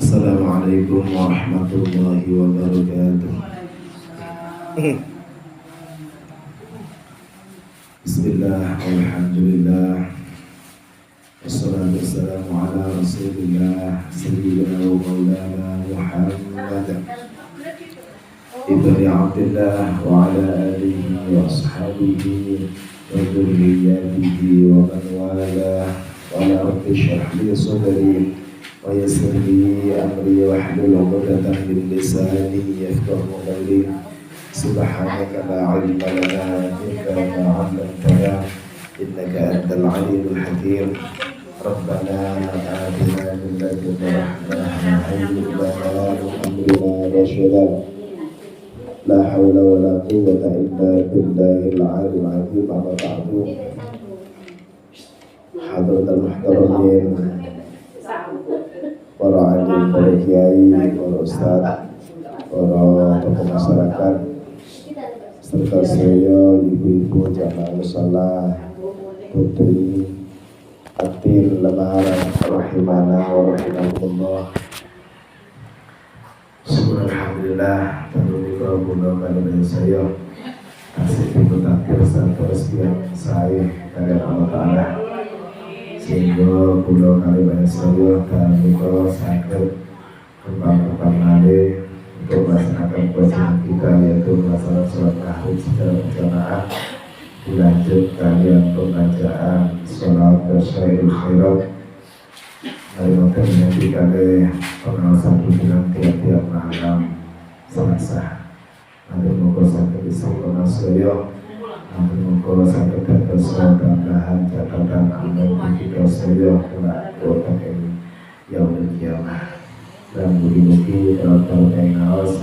Assalamualaikum warahmatullahi wabarakatuh. Bismillah, alhamdulillah, wassalatu wassalamu ala rasulillah sayyidina wa maulana Muhammad ibn Abdillah wa ala alihi wa ashabihi wa dhurriyyatihi wa man wala wa la rabbi shrah li sadri wa yassir li amri wahlul 'uqdatam min lisani yafqahu qawli. Subhanaka la ilma lana illa ma 'allamtana innaka antal 'alimul hakim. Rabbana atina min ladunka rahmatan wa hayyi lana min amrina rashada. La hawla wa la quwwata illa billahil 'aliyyil 'azim. Amma ba'du. Hadratul muhtaramin, para alim, para kiai, para ustaz, para tokoh masyarakat, serta saya ibu-ibu jamaah musalla, putri atil lebaran rahimana wa rahimakumullah. Alhamdulillah, tentu juga bunda pada saya kasih ibu takdir serta sekian saya dari Allah Ta'ala, sehingga bunda kali banyak saya dan juga sakit kembang-kembang nade untuk melaksanakan kewajiban kita, yaitu melaksanakan sholat tahajud secara berjamaah, dilanjut kalian pembacaan sholat tasyairul khairat. Hari nanti menyajikan pengawasan hubungan tiap-tiap malam Selasa. Nanti moga sampai bisa pengasoyo, nanti moga sampai terkesan tambahan catatan amal kita saya kelak kuota ini yaumul kiamah. Dan mugi-mugi dalam yang ngawas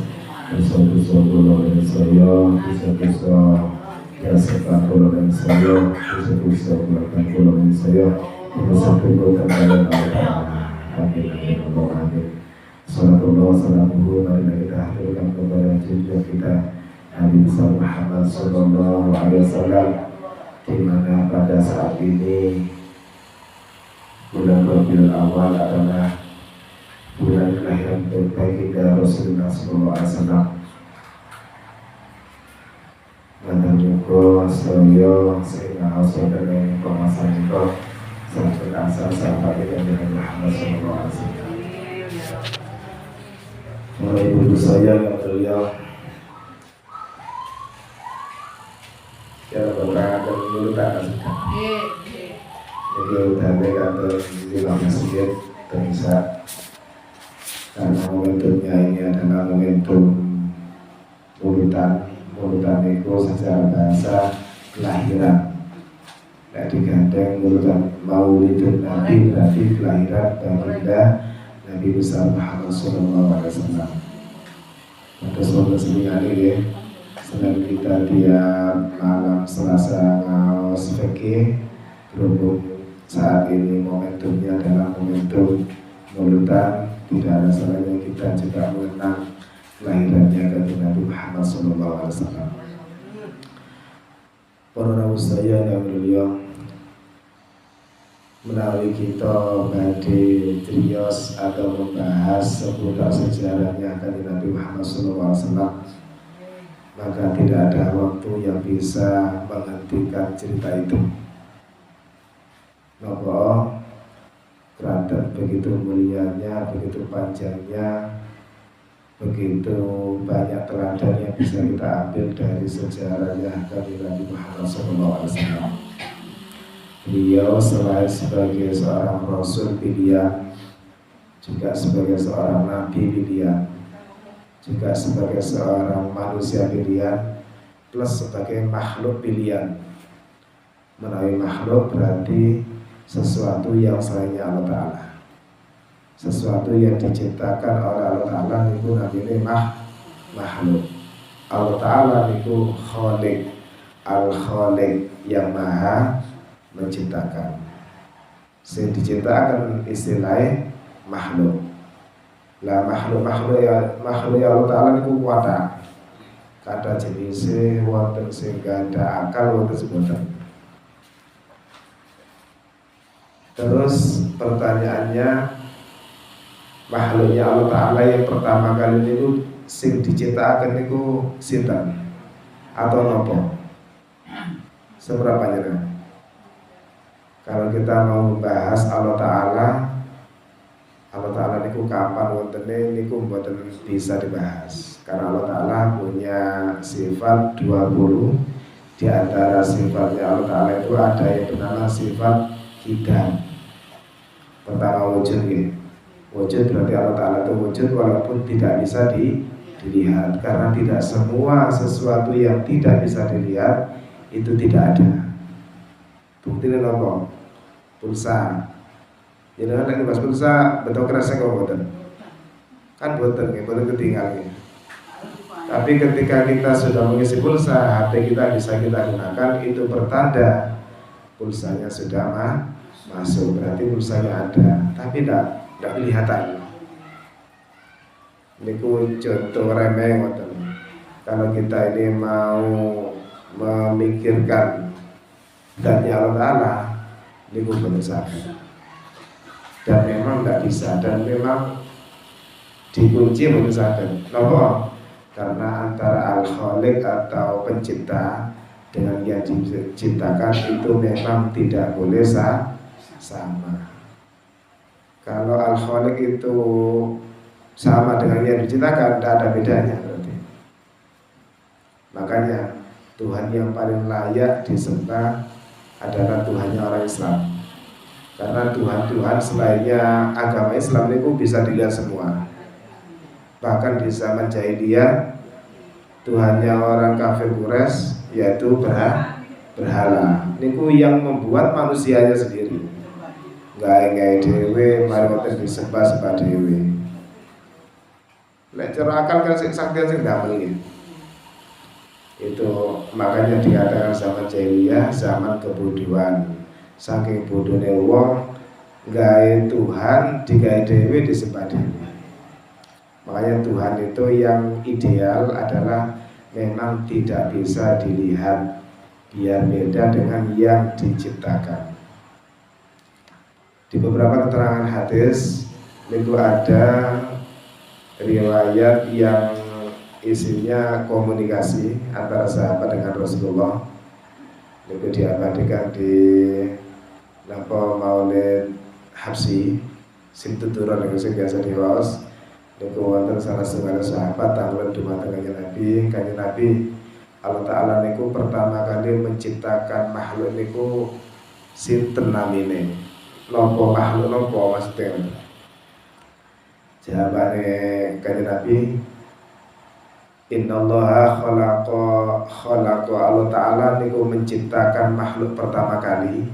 bisa-bisa kula dan saya, bisa-bisa jasa kula dan saya, bisa-bisa keluarga kula dan saya, bisa-bisa kembali Allah. Amin, amin, Allah, amin. Salatullah, salamuhu, marilah kita hadirkan kepada junjungan kita Nabi besar Muhammad sallallahu alaihi wasallam, di mana pada saat ini bulan Rabiul Awal adalah bulan kelahiran baginda Rasulullah sallallahu alaihi wasallam. Dan juga saya sehingga saudara yang pengawasan itu sampai asal sahabat Nabi Muhammad sallallahu alaihi wasallam. Mulai ibu saya yang beliau ya berangkat dulu tak asal. Jadi udah berangkat di dalam masjid terisa. Karena momentumnya ini adalah momentum mulutan itu secara bahasa kelahiran. Tidak digandeng mulutan maulidun Nabi, berarti kelahiran baginda Nabi besar Muhammad sallallahu alaihi wasallam. Pada suatu hari ya, senang kita tiap malam Selasa ngawas fikih, berhubung saat ini momentumnya adalah momentum mulutan. Tidak ada salahnya kita juga mengenang kelahirannya kanjeng Nabi Muhammad sallallahu alaihi wasallam. Para rawuh saya yang mulia, melalui kita badhe trios atau membahas seputar sejarahnya kanjeng Nabi Muhammad sallallahu alaihi wasallam, maka tidak ada waktu yang bisa menghentikan cerita itu. Napa? Terhadap begitu mulianya, begitu panjangnya, begitu banyak teladan yang bisa kita ambil dari sejarahnya kanjeng Nabi Muhammad SAW. Beliau selain sebagai seorang Rasul pilihan, juga sebagai seorang Nabi pilihan, juga sebagai seorang manusia pilihan, plus sebagai makhluk pilihan. Menawi makhluk berarti sesuatu yang selainnya Allah Ta'ala, sesuatu yang diciptakan oleh Allah Ta'ala itu namanya makhluk. Allah Ta'ala itu Khaliq, Al-Khaliq, yang maha menciptakan. Yang diciptakan istilahnya makhluk. Lah makhluk ya Allah Ta'ala itu kuwata. Kata jenisnya wonten sing ganda akal wonten sebutan. Terus pertanyaannya, makhluknya Allah Ta'ala yang pertama kali niku sing diciptakan niku sinten atau nopo? Seberapa jenengan? Kalau kita mau membahas Allah Ta'ala niku kapan wontene niku mboten bisa dibahas. Karena Allah Ta'ala punya sifat 20. Di antara sifatnya Allah Ta'ala itu ada yang bernama sifat kidam. Pertama wujud ya. Wujud berarti Allah Ta'ala itu wujud walaupun tidak bisa dilihat. Karena tidak semua sesuatu yang tidak bisa dilihat itu tidak ada. Buktinya apa? Pulsa. Jadi lagi mas pulsa betul kerasa kok boten. Kan boten ketinggalan. Tapi ketika kita sudah mengisi pulsa, HP kita bisa kita gunakan, itu pertanda pulsanya sudah masuk. Berarti pulsanya ada, tapi tidak kelihatan. Ini contoh remeh. Kalau kita ini mau memikirkan zatnya Allah Ta'ala, ini berusaha. Dan memang tidak bisa, dan memang dikunci berusaha. Kenapa? Karena antara al-khaliq atau pencipta dengan yang diciptakan itu memang tidak boleh sama. Kalau al-khaliq itu sama dengan yang diciptakan, tidak ada bedanya berarti. Makanya Tuhan yang paling layak disembah adalah Tuhannya orang Islam. Karena Tuhan selainnya agama Islam itu bisa dilihat semua. Bahkan di zaman jahiliyah Tuhannya orang kafir Quraisy yaitu berhala. Niku yang membuat manusianya sendiri. Gawe dewe, mari ngoten disembah dewe. Lek cara akal kan sing sakti sing damel iki. Itu makanya dikatakan zaman jahiliyah zaman kebodohan. Saking bodohnya wong gawe Tuhan digawe dewe disembah dewe. Makanya Tuhan itu yang ideal adalah memang tidak bisa dilihat, biar beda dengan yang diciptakan. Di beberapa keterangan hadis itu ada riwayat yang isinya komunikasi antara sahabat dengan Rasulullah. Itu diabadikan di Maulid Habsi, sing tuturan yang biasa diwaos. Niku wonten salah setunggal sahabat tanglet dumateng Kanjeng Nabi Allah Ta'ala niku pertama kali menciptakan makhluk niku sinten namine? Nopo makhluk nopo maksudnya? Jawabane Kanjeng Nabi, Innallaha khalaqa Allah Ta'ala niku menciptakan makhluk pertama kali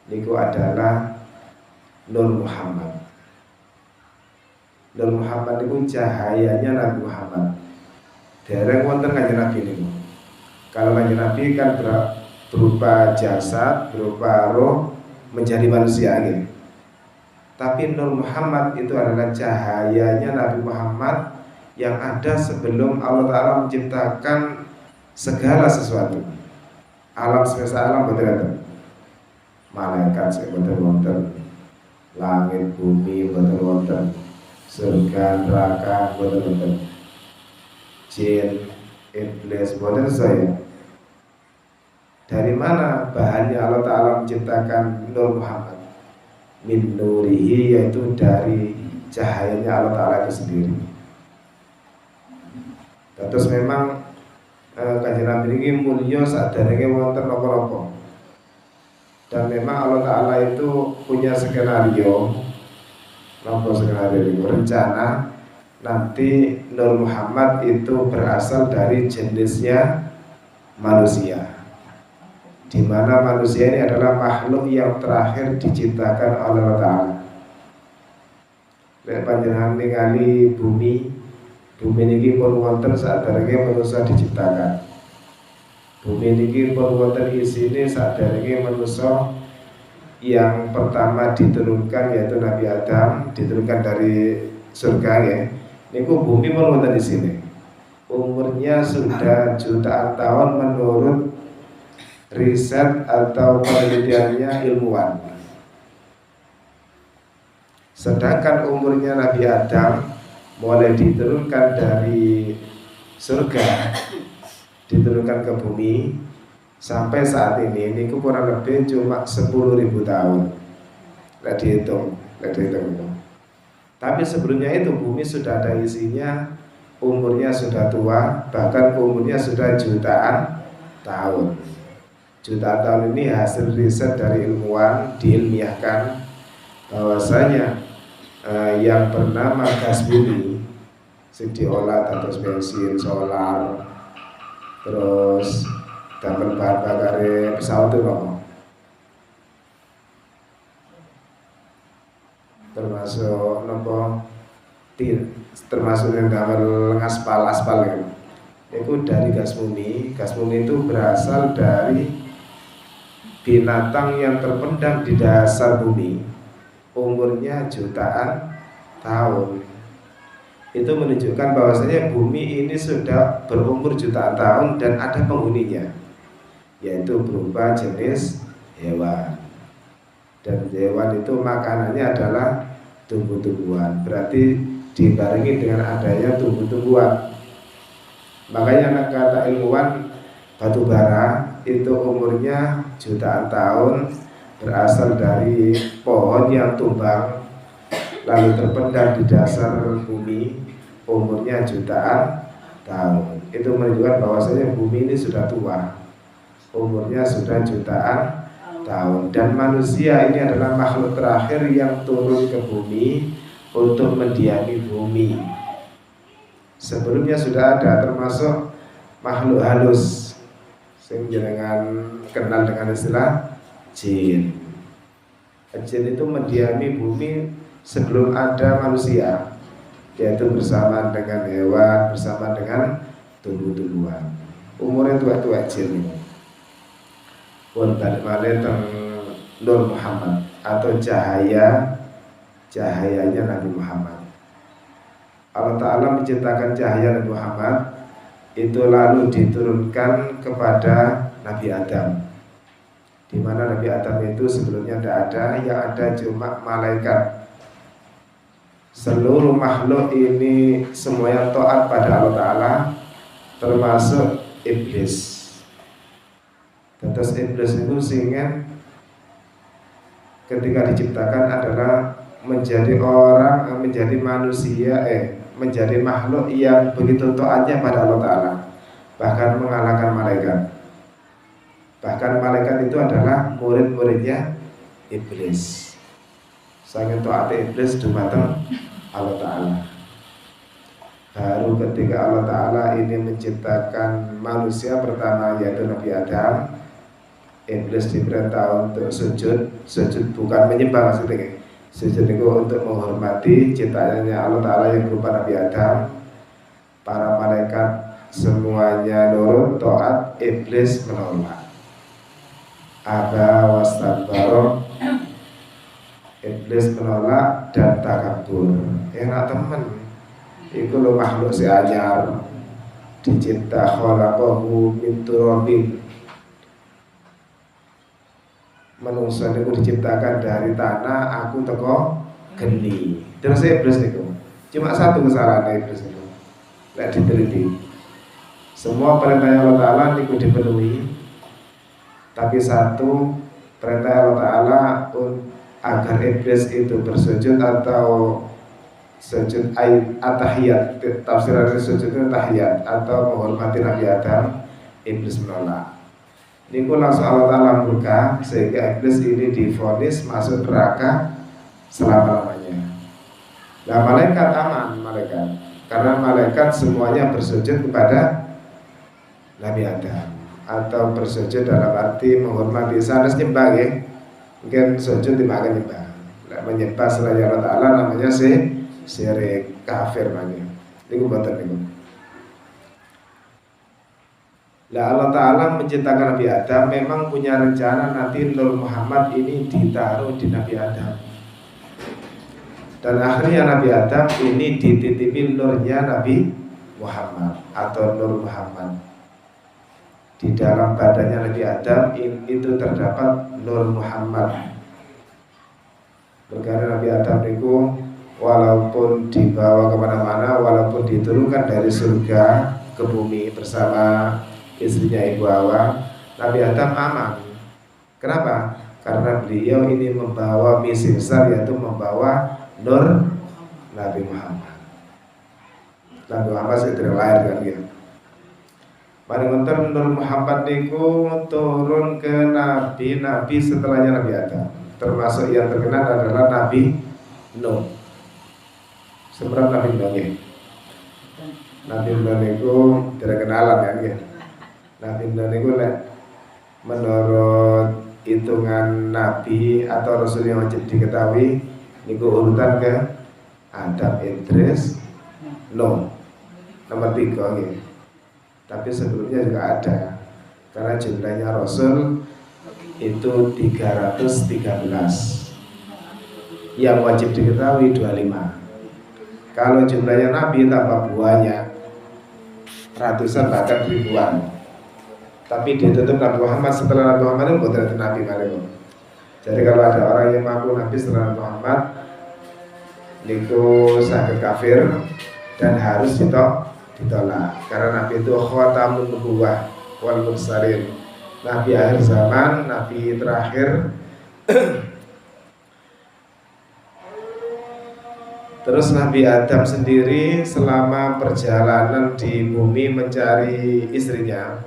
niku adalah Nur Muhammad. Nur Muhammad itu cahayanya Nabi Muhammad. Dereng wonten Kanjeng Nabi niku. Kalau Kanjeng Nabi kan berupa jasad, berupa roh menjadi manusia gitu. Tapi Nur Muhammad itu adalah cahayanya Nabi Muhammad yang ada sebelum Allah Ta'ala menciptakan segala sesuatu. Alam semesta alam betul-betul. Malaikat betul-betul. Langit bumi betul-betul. Surga, neraka, betul-betul. Jin, iblis, betul saya. Dari mana bahannya Allah Ta'ala menciptakan Nur Muhammad? Min nurihi, yaitu dari cahayanya Allah Ta'ala itu sendiri. Terus memang Kanjeng Nabi ini mulia sadarenge wonten napa-napa. Dan memang Allah Ta'ala itu punya skenario. Nopo skenario rencana nanti Nur Muhammad itu berasal dari jenisnya manusia, di mana manusia ini adalah makhluk yang terakhir diciptakan oleh Allah Ta'ala. Lek panjenengan ningali bumi niki pun wonten saderenge manusia diciptakan. Bumi niki pun wonten isine saderenge manusia yang pertama diturunkan yaitu Nabi Adam, diturunkan dari surga ya. Niku bumi pun wonten di sini. Umurnya sudah jutaan tahun menurut riset atau penelitiannya ilmuwan. Sedangkan umurnya Nabi Adam mulai diturunkan dari surga diturunkan ke bumi sampai saat ini kurang lebih cuma 10.000 tahun. Nggak dihitung itu. Tapi sebelumnya itu bumi sudah ada isinya, umurnya sudah tua, bahkan umurnya sudah jutaan tahun. Jutaan tahun ini hasil riset dari ilmuwan, diilmiahkan bahwasanya yang bernama gas bumi sing diolah dados bensin, solar, terus damel bahan bakar pesawat itu loh, termasuk nopo termasuk yang damel aspal ya. Itu dari gas bumi. Gas bumi itu berasal dari binatang yang terpendam di dasar bumi, umurnya jutaan tahun. Itu menunjukkan bahwasanya bumi ini sudah berumur jutaan tahun dan ada penghuninya, yaitu berupa jenis hewan. Dan hewan itu makanannya adalah tumbuh-tumbuhan, berarti dibarengi dengan adanya tumbuh-tumbuhan. Makanya kata ilmuwan, batu bara itu umurnya jutaan tahun, berasal dari pohon yang tumbang lalu terpendam di dasar bumi, umurnya jutaan tahun. Itu menunjukkan bahwasanya bumi ini sudah tua, umurnya sudah jutaan tahun. Dan manusia ini adalah makhluk terakhir yang turun ke bumi untuk mendiami bumi. Sebelumnya sudah ada, termasuk makhluk halus yang jenengan kenal dengan istilah jin. Jin itu mendiami bumi sebelum ada manusia, yaitu bersama dengan hewan, bersama dengan tumbuh-tumbuhan. Umurnya tua-tua jin ini. Wonten malih teng Nur Muhammad atau cahayanya Nabi Muhammad. Allah Ta'ala menciptakan cahaya Nabi Muhammad itu lalu diturunkan kepada Nabi Adam, di mana Nabi Adam itu sebelumnya tidak ada, yang ada cuma malaikat. Seluruh makhluk ini semua yang taat pada Allah Ta'ala, termasuk iblis. Terus iblis itu sehingga ketika diciptakan adalah menjadi orang, menjadi manusia, menjadi makhluk yang begitu taatnya pada Allah Ta'ala, bahkan mengalahkan malaikat. Bahkan malaikat itu adalah murid-muridnya iblis. Sangat taat iblis dumateng Allah Ta'ala. Baru ketika Allah Ta'ala ini menciptakan manusia pertama, yaitu Nabi Adam, iblis diperintah untuk sujud bukan menyembah maksudnya. Sujud itu untuk menghormati ciptaannya Allah Ta'ala yang berupa Nabi Adam. Para malaikat semuanya nurut, taat, iblis menolak. Aba wastakbara, iblis menolak dan takabur. Enak temen, itu lo makhluk si anyar, dicipta khalaqahu min turabin. Manusia itu diciptakan dari tanah, aku teko geni. Terus iblis itu cuma satu kesalahan iblis itu, tidak diteliti. Semua perintah Allah Ta'ala itu dipenuhi, tapi satu perintah Allah Ta'ala agar iblis itu bersujud atau sujud at-tahiyat, tafsiran sujud itu tahiyat atau menghormati Nabi Adam, iblis menolak. Ini langsung Allah Ta'ala murka, sehingga iblis ini divonis masuk neraka selama-lamanya. Nah malaikat aman, karena malaikat semuanya bersujud kepada Nabi Adam, atau bersujud dalam arti menghormati. Sanes nyembah ya, mungkin sujud dimakan nyembah. Nah, menyembah selain Allah Ta'ala namanya syirik, kafir namanya. Ini buatan ini. Nah Allah Ta'ala menciptakan Nabi Adam memang punya rencana nanti Nur Muhammad ini ditaruh di Nabi Adam. Dan akhirnya Nabi Adam ini dititipi nurnya Nabi Muhammad atau Nur Muhammad. Di dalam badannya Nabi Adam itu terdapat Nur Muhammad. Berkara Nabi Adam niku walaupun dibawa kemana-mana, walaupun diturunkan dari surga ke bumi bersama istrinya Ibu Hawa, Nabi Adam aman. Kenapa? Karena beliau ini membawa misi besar, yaitu membawa nur Nabi Muhammad. Nabi Muhammad segera lahir kan ya. Paling penting Nur Muhammad niku turun ke nabi-nabi setelahnya Nabi Adam. Termasuk yang terkenal adalah Nabi Nuh. Seberapa Nabi Nuh ya? Nabi Nuh niku terkenalan kan ya. Nabi Nuh niku menurut hitungan nabi atau rasul yang wajib diketahui niku urutan ke Adam, Idris, Nuh. Nomor 3 ya. Tapi sebelumnya juga ada, karena jumlahnya Rasul itu 313, yang wajib diketahui 25. Kalau jumlahnya Nabi tambah banyak, ratusan bahkan ribuan. Tapi ditutup Nabi Muhammad, setelah Nabi Muhammad itu bukan Nabi Mario. Jadi kalau ada orang yang mengaku Nabi setelah Nabi Muhammad, itu sangat kafir dan harus ditolak, karena Nabi itu khatamun nubuwah wal mursalin, Nabi akhir zaman, Nabi terakhir. Terus Nabi Adam sendiri selama perjalanan di bumi mencari istrinya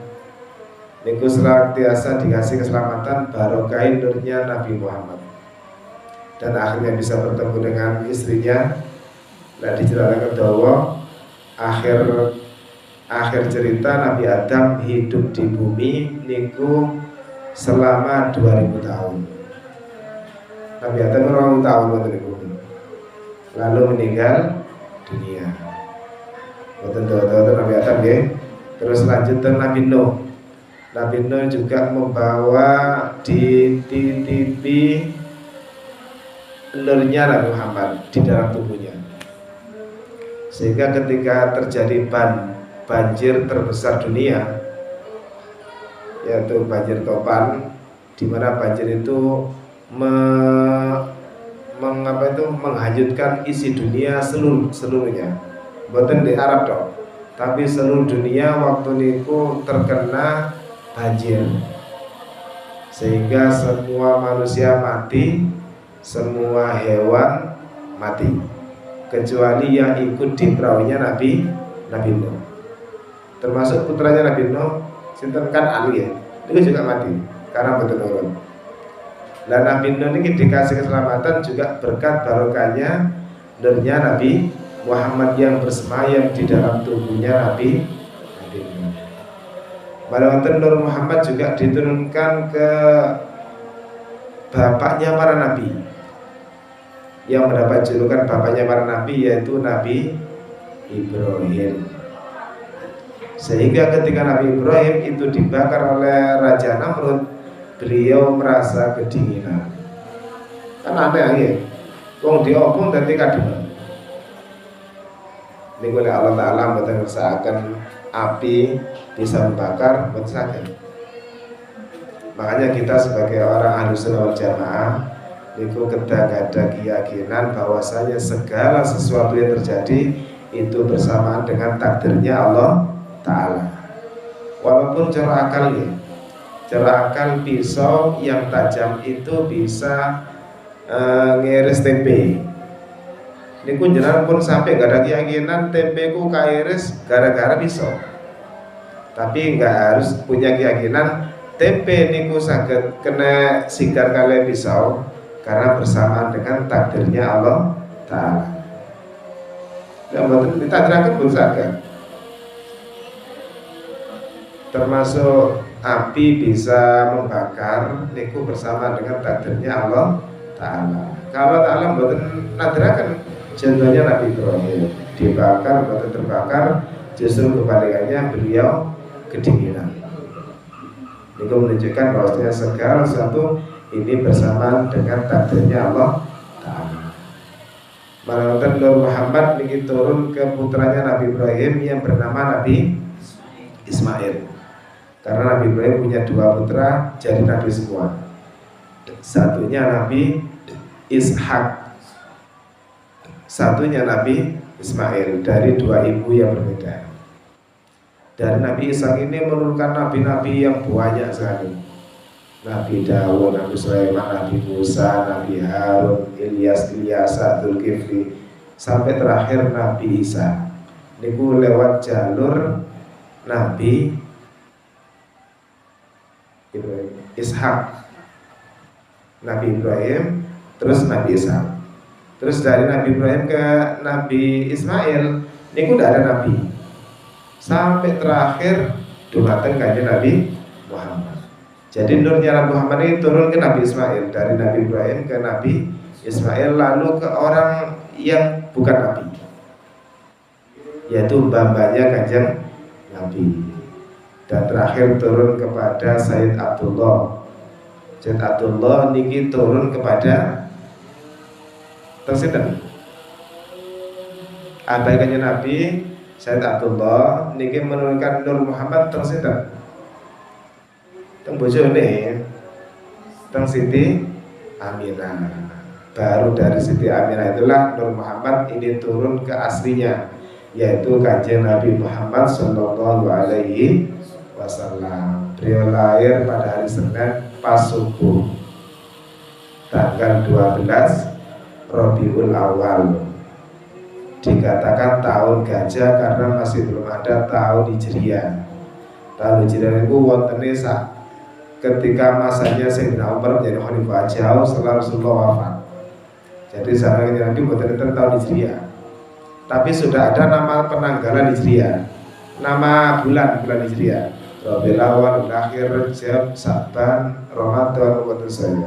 niku senantiasa dikasih keselamatan barokah nurnya Nabi Muhammad, dan akhirnya bisa bertemu dengan istrinya. Nah, diceritakan bahwa akhir cerita Nabi Adam hidup di bumi niku selama 2000 tahun. Nabi Adam 2000 tahun di bumi, lalu meninggal dunia. Betul Nabi Adam ya. Terus lanjutkan Nabi Nuh. Nabi Nuh juga membawa di TV nurnya Nabi Muhammad di dalam tubuhnya, sehingga ketika terjadi banjir terbesar dunia, yaitu banjir topan, di mana banjir itu menghanyutkan isi dunia seluruhnya, bukan di Arab dong, tapi seluruh dunia waktu niku terkena banjir, sehingga semua manusia mati, semua hewan mati, kecuali yang ikut di perahunya Nabi Nuh, termasuk putranya Nabi Nuh, sinten kan Ali ya, itu juga mati karena betul. Dan Nabi Nuh ini dikasih keselamatan juga berkat barokahnya nurnya Nabi Muhammad yang bersemayam di dalam tubuhnya Nabi Nuh. Pada Nur Muhammad juga diturunkan ke bapaknya para nabi, yang mendapat julukan bapaknya para nabi, yaitu Nabi Ibrahim. Sehingga ketika Nabi Ibrahim itu dibakar oleh Raja Namrud, beliau merasa kedinginan. Kan aneh ya, wong diopong dan kadang. Ini oleh Allah Ta'ala mboten ngersakaken api bisa membakar, mboten saged. Makanya kita sebagai orang Ahlussunnah wal Jamaah itu ada keyakinan bahwasanya segala sesuatu yang terjadi itu bersamaan dengan takdirnya Allah Ta'ala. Walaupun cara akal pisau yang tajam itu bisa ngiris tempe. Ini pun jenengan pun sampai gak ada keyakinan tempe ku kairis gara-gara pisau. Tapi nggak harus punya keyakinan tempe niku saged kena sigar kali pisau, karena bersamaan dengan takdirnya Allah Ta'ala. Yang betul ditakdirkan pun saged. Termasuk api bisa membakar niku bersama dengan takdirnya Allah Ta'ala. Kalau Ta'ala mboten nadrakan, contohnya Nabi Ibrahim dibakar, mboten terbakar, justru kebalikannya beliau kedinginan. Itu menunjukkan bahwasanya segala sesuatu ini bersamaan dengan takdirnya Allah Ta'ala. Malaikat Nur Muhammad ini turun ke putranya Nabi Ibrahim yang bernama Nabi Ismail. Karena Nabi Ibrahim punya 2 putra jadi nabi semua. Satunya Nabi Ishak, satunya Nabi Ismail, dari dua ibu yang berbeda. Dari Nabi Ishak ini menurunkan nabi-nabi yang banyak sekali. Nabi Dawud, Nabi Sulaiman, Nabi Musa, Nabi Harun, Ilyas, Dzulkifli, sampai terakhir Nabi Isa. Niku lewat jalur Nabi Ibrahim, Ishak, Nabi Ibrahim, terus Nabi Isa. Terus dari Nabi Ibrahim ke Nabi Ismail, niku tidak ada nabi. Sampai terakhir dumateng kanjeng Nabi Muhammad. Jadi nurnya Nabi Muhammad ini turun ke Nabi Ismail, dari Nabi Ibrahim ke Nabi Ismail, lalu ke orang yang bukan nabi, yaitu mbah-mbahnya kanjeng Nabi. Dan terakhir turun kepada Sayyid Abdullah. Sayyid Abdullah niki turun kepada tersinten abai kanjeng Nabi. Sayyid Abdullah niki menurunkan Nur Muhammad tersinten teng bojone, teng Siti Aminah. Baru dari Siti Aminah itulah Nur Muhammad ini turun ke aslinya, yaitu kanjeng Nabi Muhammad Sallallahu Alaihi Wasallam. Beliau lahir pada hari Senin pas subuh, tanggal 12 Rabiul Awal. Dikatakan tahun gajah karena masih belum ada tahun Hijriah. Tahun Hijriah itu wontene ketika masanya Sayyidina Umar menjadi khalifah jauh setelah Rasulullah wafat. Jadi zaman Nabi bukan tahun Hijriah, tapi sudah ada nama penanggalan Hijriah, nama bulan Hijriah. Rabiul Awal, Akhir, Rajab, Sa'ban, Ramadan, Ramadan saya.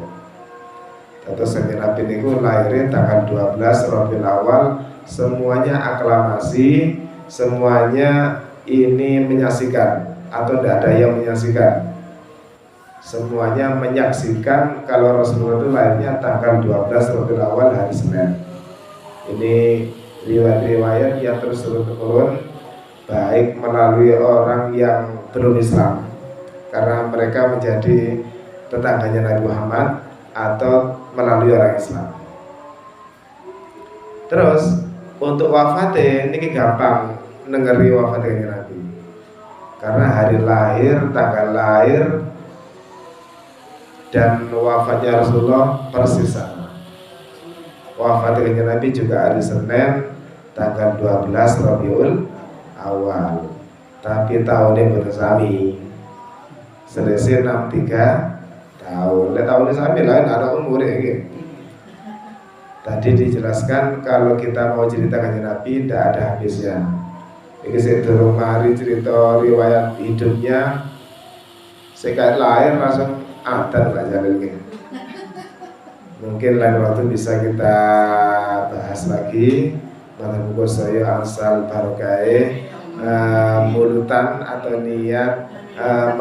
Terus Sayyidina Nabi niku lahirnya tanggal 12 Rabiul Awal. Semuanya aklamasi, semuanya ini menyaksikan atau tidak ada yang menyaksikan. Semuanya menyaksikan kalau Rasulullah itu lahirnya tanggal 12 Rabiul Awal hari Senin. Ini riwayat-riwayat yang terus turun baik melalui orang yang belum Islam karena mereka menjadi tetangganya Nabi Muhammad atau melalui orang Islam. Terus untuk wafatnya ini gampang nengeri wafatnya Nabi, karena hari lahir, tanggal lahir dan wafatnya Rasulullah persis sama. Wafatnya Nabi juga hari Senin tanggal 12 Rabiul Awal, tapi tahunnya bersami selisih 63 tahun. Tahunnya sami lain ada umurnya gitu. Tadi dijelaskan kalau kita mau cerita kanjeng Nabi tidak ada habisnya. Ini saya durung mari cerita riwayat hidupnya. Sekali lahir langsung adan Pak Jalil ini. Mungkin lain waktu bisa kita bahas lagi. Muga-muga saya angsal barokahe mulutan atau niat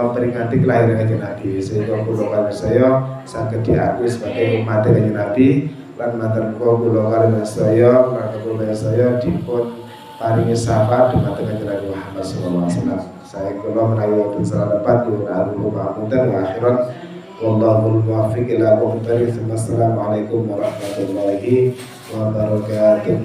memperingati kelahiran kanjeng Nabi, sehingga kula saya saged diakui sebagai umat kanjeng Nabi. Lan matur kula kaliyan saya, lan kula saya dipun paringi syafaat dumateng kanjeng Nabi Muhammad sallallahu alaihi wasallam. Saya kula menawi wonten salah tepat nyuwun agung pamunten wa akhiran wallahul muwaffiq ila aqwamit thoriq. Assalamualaikum warahmatullahi wabarakatuh.